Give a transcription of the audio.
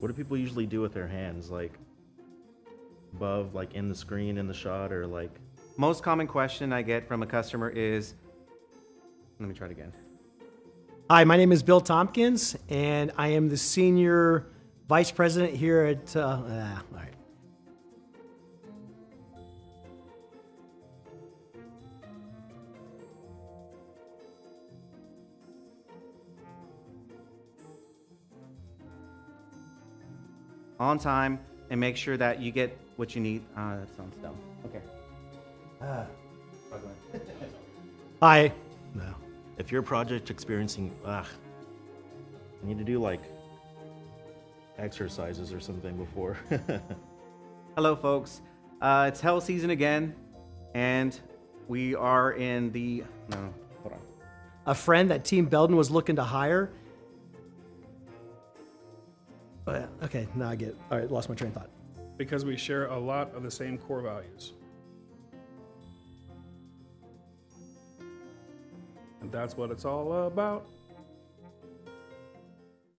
What do people usually do with their hands? Like above, like in the screen, in the shot, or like... Most common question I get from a customer is, let me try it again. Hi, my name is Bill Tompkins, and I am the Senior Vice President here at, all right. On time, and make sure that you get what you need. That sounds dumb. Okay. Hi. No. If your project experiencing, you need to do like exercises or something before. Hello, folks. It's hell season again, and we are in the... No, hold on. A friend that Team Beldon was looking to hire. Okay, now I get it. All right, lost my train of thought. Because we share a lot of the same core values. And that's what it's all about.